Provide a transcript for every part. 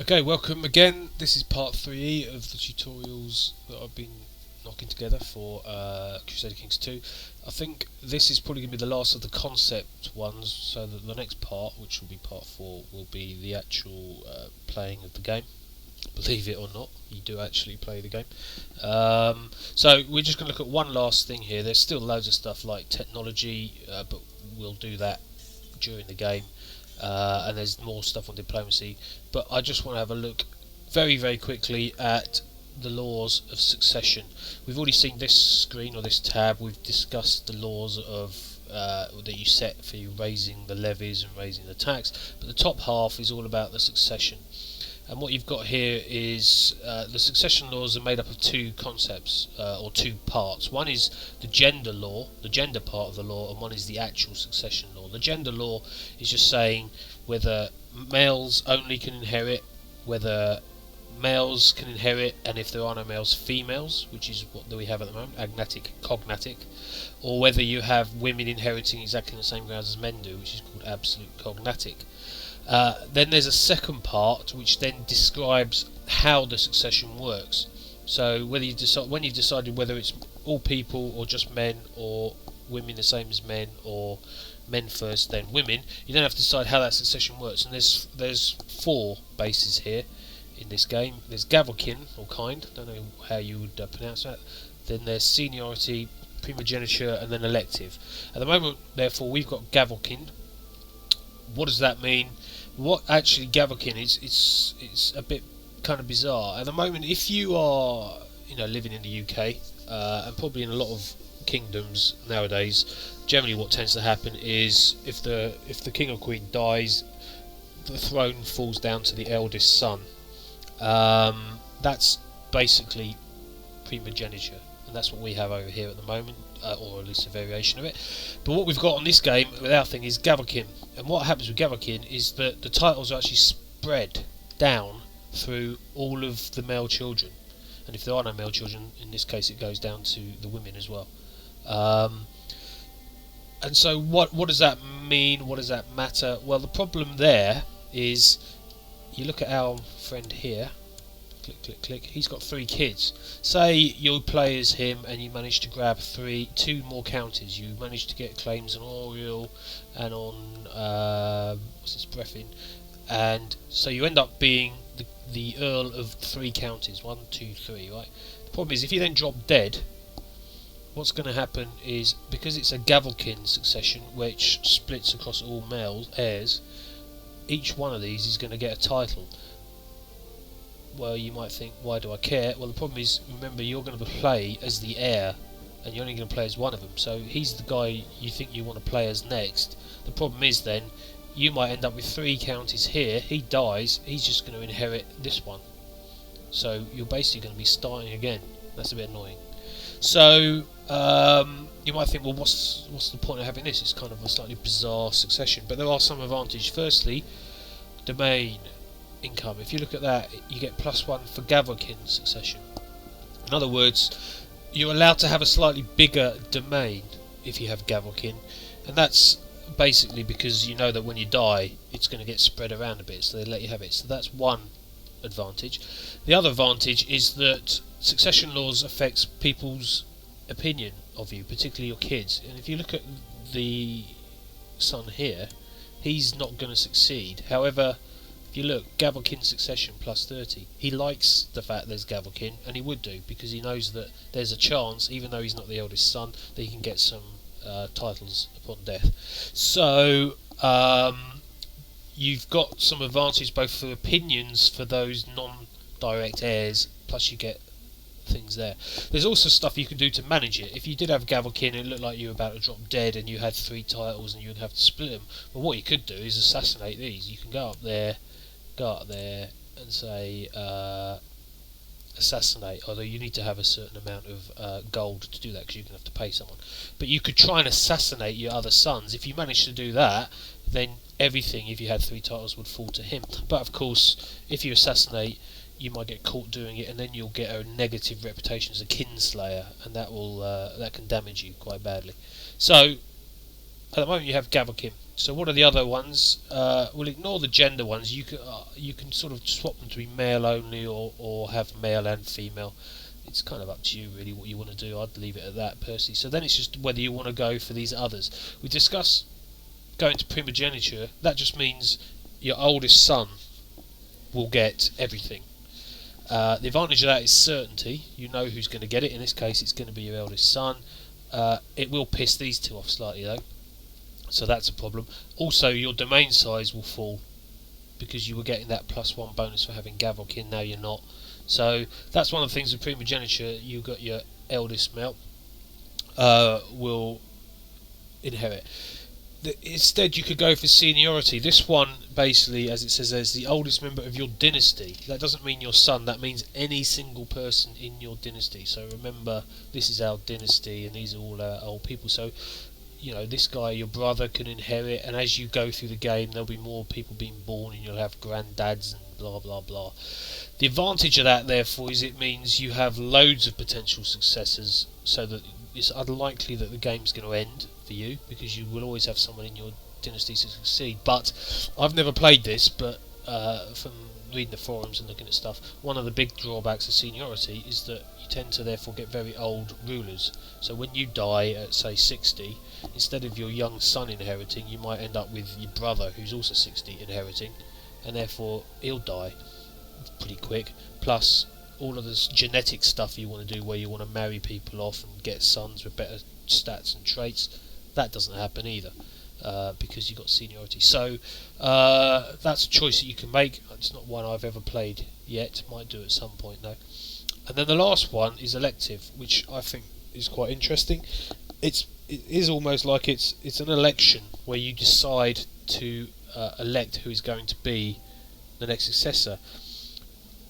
Okay, welcome again. This is part 3 of the tutorials that I've been knocking together for Crusader Kings 2. I think this is probably going to be the last of the concept ones, so that the next part, which will be part 4, will be the actual playing of the game. Believe it or not, you do actually play the game. So we're just going to look at one last thing here. There's still loads of stuff like technology, but we'll do that during the game. And there's more stuff on diplomacy, but I just want to have a look very quickly at the laws of succession. We've already seen this screen or this tab. We've discussed the laws of that you set for you raising the levies and raising the tax, but the top half is all about the succession. And what you've got here is the succession laws are made up of two concepts, or two parts. One is the gender law, the gender part of the law, and one is the actual succession law. The gender law is just saying whether males only can inherit, whether males can inherit, and if there are no males, females, which is what we have at the moment, agnatic, cognatic, or whether you have women inheriting exactly the same grounds as men do, which is called absolute cognatic. Then there's a second part which then describes how the succession works. So whether you decide, when you've decided whether it's all people or just men, or women the same as men, or men first then women, you then have to decide how that succession works. And there's 4 bases here in this game. There's gavelkin, or kind, don't know how you would pronounce that. Then there's seniority, primogeniture, and then elective. At the moment, therefore, we've got gavelkin. What does that mean? What actually gavelkin is? It's a bit kind of bizarre at the moment. If you are, living in the UK, and probably in a lot of kingdoms nowadays, generally what tends to happen is if the king or queen dies, the throne falls down to the eldest son. That's basically primogeniture, and that's what we have over here at the moment, or at least a variation of it. But what we've got on this game with our thing is gavelkin, and what happens with gavelkin is that the titles are actually spread down through all of the male children, and if there are no male children, in this case it goes down to the women as well. And so what does that mean? What does that matter? Well, the problem there is, you look at our friend here, click, he's got 3 kids. Say you play as him and you manage to grab 2 more counties. You manage to get claims on Oriel and on Breffin, and so you end up being the Earl of 3 counties, 1, 2, 3, right? The problem is, if you then drop dead, what's going to happen is, because it's a gavelkin succession which splits across all male heirs, each one of these is going to get a title. Well, you might think, why do I care? Well, the problem is, remember, you're going to play as the heir, and you're only going to play as one of them, so he's the guy you think you want to play as next. The problem is then, you might end up with 3 counties here. He dies, he's just going to inherit this one, so you're basically going to be starting again. That's a bit annoying. So you might think, well, what's the point of having this? It's kind of a slightly bizarre succession, but there are some advantages. Firstly, domain income. If you look at that, you get +1 for gavelkin succession. In other words, you're allowed to have a slightly bigger domain if you have gavelkin, and that's basically because you know that when you die it's going to get spread around a bit, so they let you have it. So that's one advantage. The other advantage is that succession laws affects people's opinion of you, particularly your kids. And if you look at the son here, he's not going to succeed. However, if you look, gavelkin succession +30, he likes the fact there's gavelkin, and he would do, because he knows that there's a chance, even though he's not the eldest son, that he can get some titles upon death. So you've got some advantage both for opinions for those non-direct heirs, plus you get things there. There's also stuff you can do to manage it. If you did have gavelkin and it looked like you were about to drop dead and you had 3 titles and you would have to split them, well, what you could do is assassinate these. You can go up there and say assassinate, although you need to have a certain amount of gold to do that, because you're going to have to pay someone. But you could try and assassinate your other sons. If you manage to do that, then everything, if you had 3 titles, would fall to him. But of course, if you assassinate, you might get caught doing it, and then you'll get a negative reputation as a kinslayer, and that can damage you quite badly. So at the moment you have gavelkin. So what are the other ones? We'll ignore the gender ones. You can sort of swap them to be male only, or have male and female. It's kind of up to you really what you want to do. I'd leave it at that personally. So then it's just whether you want to go for these others. We discussed going to Primogeniture. That just means your oldest son will get everything. The advantage of that is certainty. You know who's going to get it. In this case, it's going to be your eldest son. It will piss these two off slightly though, so that's a problem. Also, your domain size will fall because you were getting that +1 bonus for having Gavelkin. Now you're not. So that's one of the things with Primogeniture. You got your eldest male will inherit. Instead, you could go for Seniority. This one, basically, as it says there, is the oldest member of your dynasty. That doesn't mean your son, that means any single person in your dynasty. So remember, this is our dynasty, and these are all our old people. So, you know, this guy, your brother, can inherit, and as you go through the game, there'll be more people being born, and you'll have granddads and blah, blah, blah. The advantage of that, therefore, is it means you have loads of potential successors, so that it's unlikely that the game's going to end for you, because you will always have someone in your dynasty to succeed. But I've never played this, but from reading the forums and looking at stuff, one of the big drawbacks of Seniority is that you tend to therefore get very old rulers. So when you die at say 60, instead of your young son inheriting, you might end up with your brother who's also 60 inheriting, and therefore he'll die pretty quick. Plus all of this genetic stuff you want to do, where you want to marry people off and get sons with better stats and traits, that doesn't happen either, because you've got Seniority. So that's a choice that you can make. It's not one I've ever played yet, might do at some point though. And then the last one is Elective, which I think is quite interesting. It is almost like it's an election where you decide to elect who is going to be the next successor.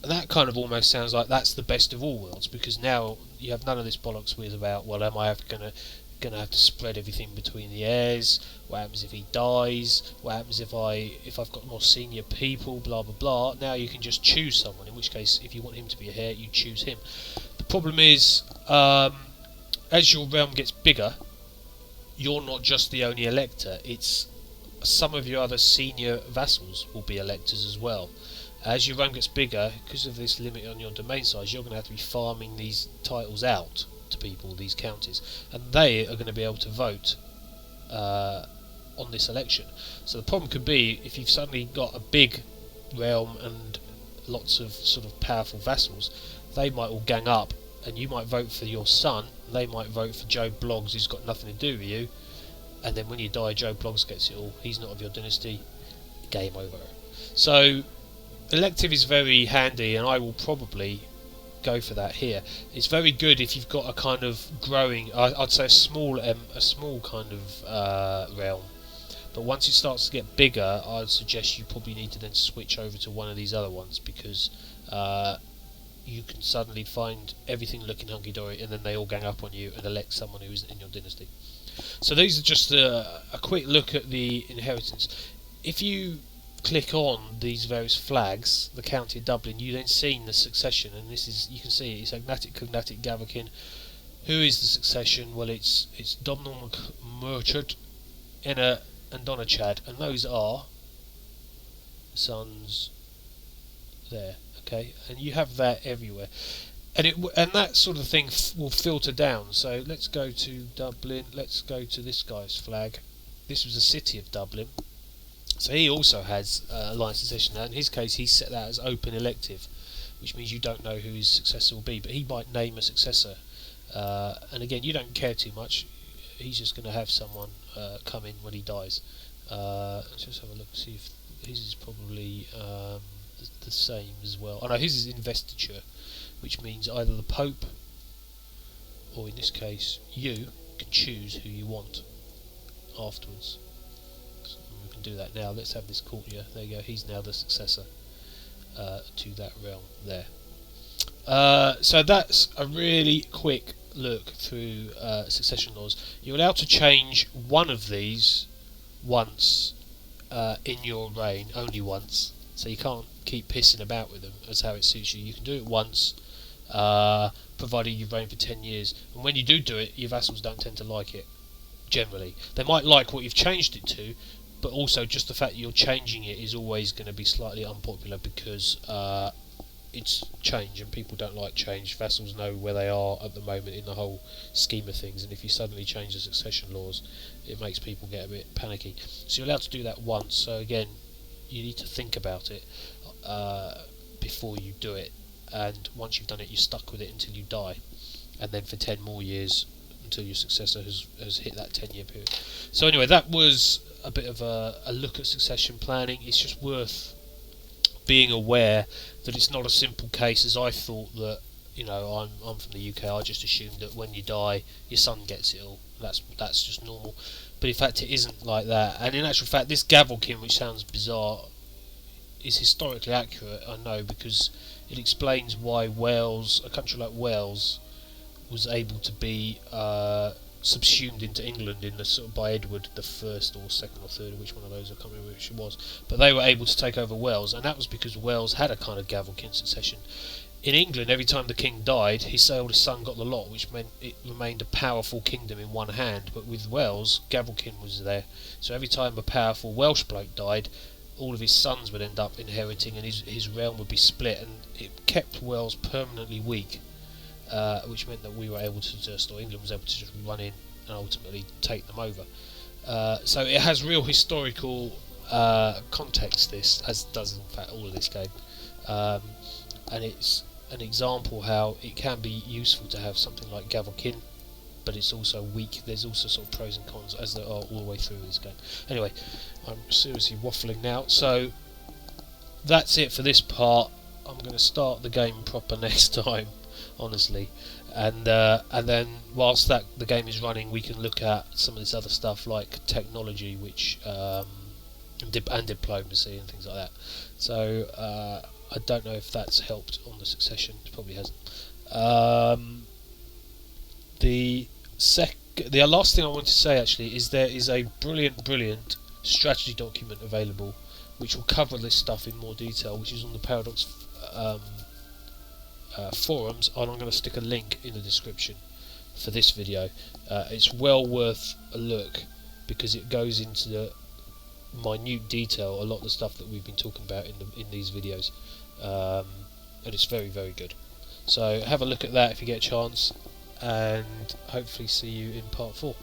And that kind of almost sounds like that's the best of all worlds, because now you have none of this bollocks with about, well, am I going to have to spread everything between the heirs? What happens if he dies? What happens if I've got more senior people? Blah blah blah. Now you can just choose someone. In which case, if you want him to be a heir, you choose him. The problem is, as your realm gets bigger, you're not just the only elector. It's some of your other senior vassals will be electors as well. As your realm gets bigger, because of this limit on your domain size, you're going to have to be farming these titles out to people, these counties, and they are going to be able to vote on this election. So the problem could be, if you've suddenly got a big realm and lots of sort of powerful vassals, they might all gang up, and you might vote for your son, they might vote for Joe Bloggs, who's got nothing to do with you, and then when you die, Joe Bloggs gets it all. He's not of your dynasty. Game over. So Elective is very handy, and I will probably go for that here. It's very good if you've got a kind of growing, I'd say a small kind of realm. But once it starts to get bigger, I'd suggest you probably need to then switch over to one of these other ones, because you can suddenly find everything looking hunky-dory, and then they all gang up on you and elect someone who isn't in your dynasty. So these are just a quick look at the inheritance. If you click on these various flags, the county of Dublin, you then see the succession, and this is, you can see it's Agnatic, Cognatic, Gavelkin. Who is the succession? Well, it's Domhnall Murchard, Enna, and Donachad, and those are sons there. Okay, and you have that everywhere, and that sort of thing will filter down. So let's go to Dublin. Let's go to this guy's flag. This was the city of Dublin. So he also has line succession. Now in his case, he's set that as open elective, which means you don't know who his successor will be, but he might name a successor. And again, you don't care too much. He's just going to have someone come in when he dies. Let's just have a look and see if his is probably the same as well. Oh no, his is investiture, which means either the Pope, or in this case, you can choose who you want afterwards. So we can do that now. Let's have this courtier. There you go. He's now the successor to that realm there. So that's a really quick look through succession laws. You're allowed to change one of these once in your reign, only once. So you can't keep pissing about with them as how it suits you. You can do it once, provided you've reigned for 10 years. And when you do it, your vassals don't tend to like it, generally. They might like what you've changed it to, but also just the fact that you're changing it is always going to be slightly unpopular, because it's change and people don't like change. Vassals know where they are at the moment in the whole scheme of things, and if you suddenly change the succession laws, it makes people get a bit panicky. So you're allowed to do that once, so again, you need to think about it before you do it, and once you've done it, you're stuck with it until you die, and then for 10 more years until your successor has hit that 10-year period. So anyway, that was a bit of a look at succession planning. It's just worth being aware that it's not a simple case as I thought, that, you know, I'm from the UK, I just assumed that when you die your son gets it all. That's just normal, but in fact it isn't like that. And in actual fact, this gavelkin, which sounds bizarre, is historically accurate, I know, because it explains why Wales, a country like Wales, was able to be subsumed into England in the sort of by Edward the First or second or third, which one of those, I can't remember which it was, but they were able to take over Wales, and that was because Wales had a kind of gavelkin succession. In England, every time the king died, his eldest son got the lot, which meant it remained a powerful kingdom in one hand. But with Wales, gavelkin was there, so every time a powerful Welsh bloke died, all of his sons would end up inheriting, and his realm would be split, and it kept Wales permanently weak, which meant that we were able to just, or England was able to just run in and ultimately take them over. So it has real historical context, this, as does in fact all of this game, and it's an example how it can be useful to have something like gavelkin, but it's also weak. There's also sort of pros and cons, as there are all the way through this game. Anyway, I'm seriously waffling now, so that's it for this part. I'm going to start the game proper next time, honestly, and then whilst the game is running, we can look at some of this other stuff like technology, which and diplomacy and things like that. So I don't know if that's helped on the succession. It probably hasn't. The last thing I want to say actually is there is a brilliant strategy document available which will cover this stuff in more detail, which is on the Paradox forums, and I'm going to stick a link in the description for this video. It's well worth a look because it goes into the minute detail a lot of the stuff that we've been talking about in these videos, and it's very good. So have a look at that if you get a chance, and hopefully see you in part 4.